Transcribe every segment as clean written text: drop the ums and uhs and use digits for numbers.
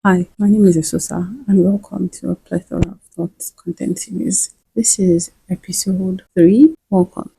Hi, my name is Esosa, and welcome to a plethora of thoughts content series. This is episode 3. Welcome.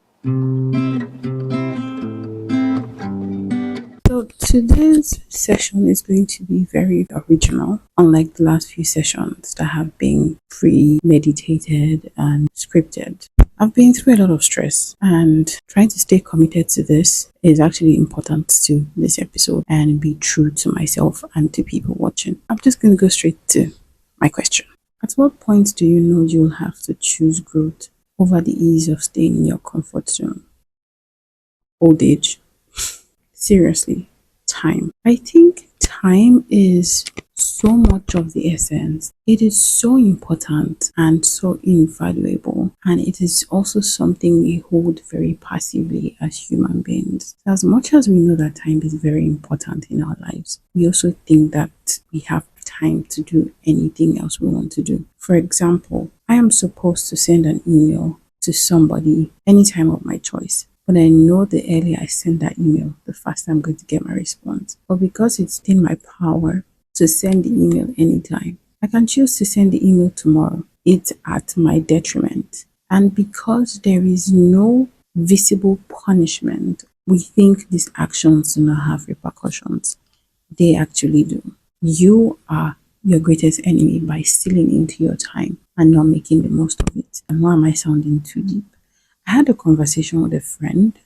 So, today's session is going to be very original, unlike the last few sessions that have been premeditated and scripted. I've been through a lot of stress, and trying to stay committed to this is actually important to this episode and be true to myself and to people watching. I'm just going to go straight to my question. At what point do you know you'll have to choose growth over the ease of staying in your comfort zone? Old age. Seriously, time. I think time is so much of the essence. It is so important and so invaluable, and it is also something we hold very passively as human beings. As much as we know that time is very important in our lives, we also think that we have time to do anything else we want to do. For example, I am supposed to send an email to somebody anytime of my choice. But I know the earlier I send that email, the faster I'm going to get my response. But because it's in my power to send the email anytime, I can choose to send the email tomorrow. It's at my detriment. And because there is no visible punishment, we think these actions do not have repercussions. They actually do. You are your greatest enemy by stealing into your time and not making the most of it. And why am I sounding too deep? I had a conversation with a friend,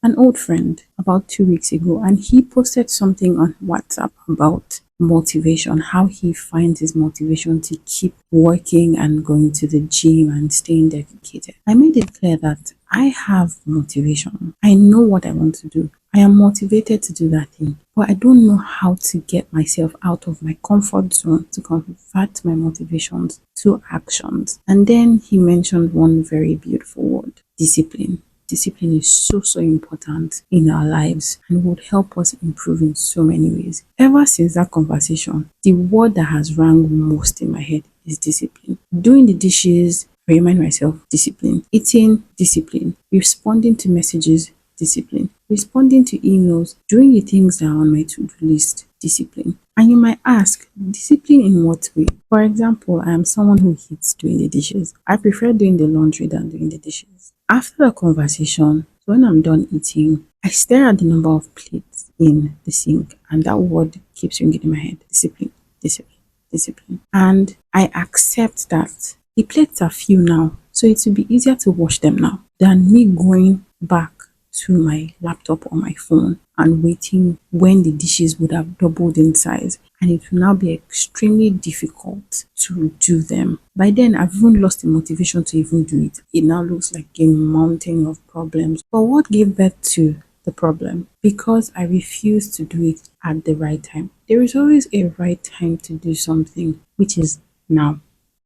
an old friend, about 2 weeks ago, and he posted something on WhatsApp about motivation, how he finds his motivation to keep working and going to the gym and staying dedicated. I made it clear that I have motivation. I know what I want to do. I am motivated to do that thing, but I don't know how to get myself out of my comfort zone to convert my motivations to actions. And then he mentioned one very beautiful word: discipline. Discipline is so important in our lives and would help us improve in so many ways. Ever since that conversation, the word that has rang most in my head is discipline. Doing the dishes, I remind myself, discipline. Eating, discipline. Responding to messages, discipline. Responding to emails, doing the things that are on my to-do list, discipline. And you might ask, discipline in what way? For example, I am someone who hates doing the dishes. I prefer doing the laundry than doing the dishes. After the conversation, when I'm done eating, I stare at the number of plates in the sink, and that word keeps ringing in my head: discipline, discipline, discipline. And I accept that the plates are few now, so it will be easier to wash them now than me going back to my laptop or my phone and waiting when the dishes would have doubled in size, and it will now be extremely difficult to do them. By then, I've even lost the motivation to even do it. It now looks like a mountain of problems. But what gave birth to the problem? Because I refuse to do it at the right time. There is always a right time to do something, which is now.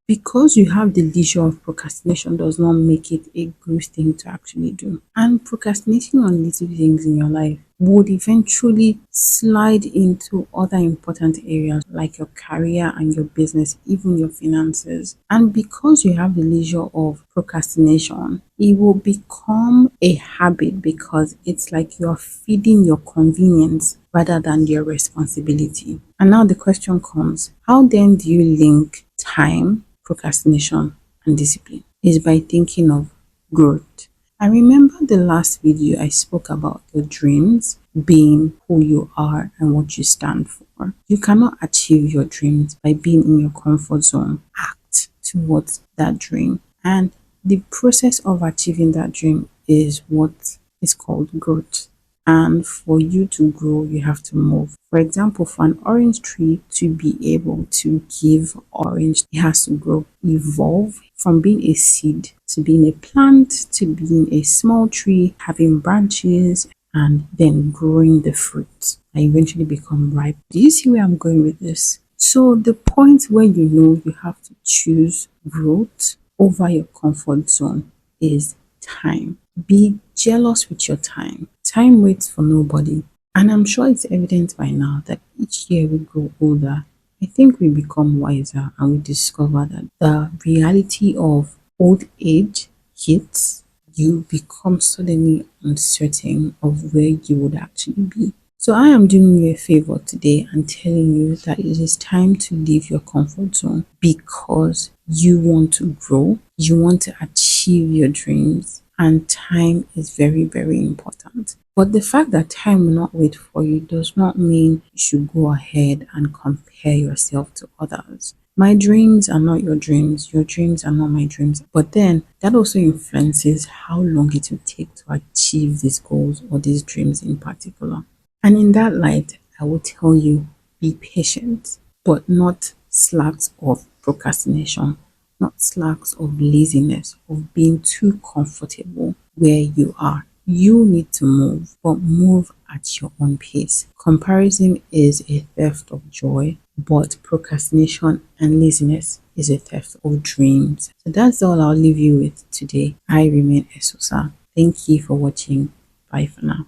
Because you have the leisure of procrastination does not make it a good thing to actually do. And procrastinating on little things in your life would eventually slide into other important areas like your career and your business, even your finances. And because you have the leisure of procrastination, it will become a habit because it's like you're feeding your convenience rather than your responsibility. And now the question comes, how then do you link time, procrastination, and discipline? Is by thinking of growth. I remember the last video I spoke about your dreams being who you are and what you stand for. You cannot achieve your dreams by being in your comfort zone. Act towards that dream. And the process of achieving that dream is what is called growth. And for you to grow, you have to move. For example, for an orange tree to be able to give orange, it has to grow, evolve from being a seed to being a plant to being a small tree, having branches, and then growing the fruit and eventually become ripe. Do you see where I'm going with this? So the point where you know you have to choose growth over your comfort zone is time. Be jealous with your time. Time waits for nobody. And I'm sure it's evident by now that each year we grow older, I think we become wiser and we discover that the reality of old age hits, you become suddenly uncertain of where you would actually be. So I am doing you a favor today and telling you that it is time to leave your comfort zone because you want to grow, you want to achieve your dreams, and time is very, very important. But the fact that time will not wait for you does not mean you should go ahead and compare yourself to others. My dreams are not your dreams are not my dreams. But then that also influences how long it will take to achieve these goals or these dreams in particular. And in that light, I will tell you be patient, but not slacks of procrastination, not slacks of laziness, of being too comfortable where you are. You need to move, but move at your own pace. Comparison is a theft of joy, but procrastination and laziness is a theft of dreams. So that's all I'll leave you with today. I remain Esosa. Thank you for watching. Bye for now.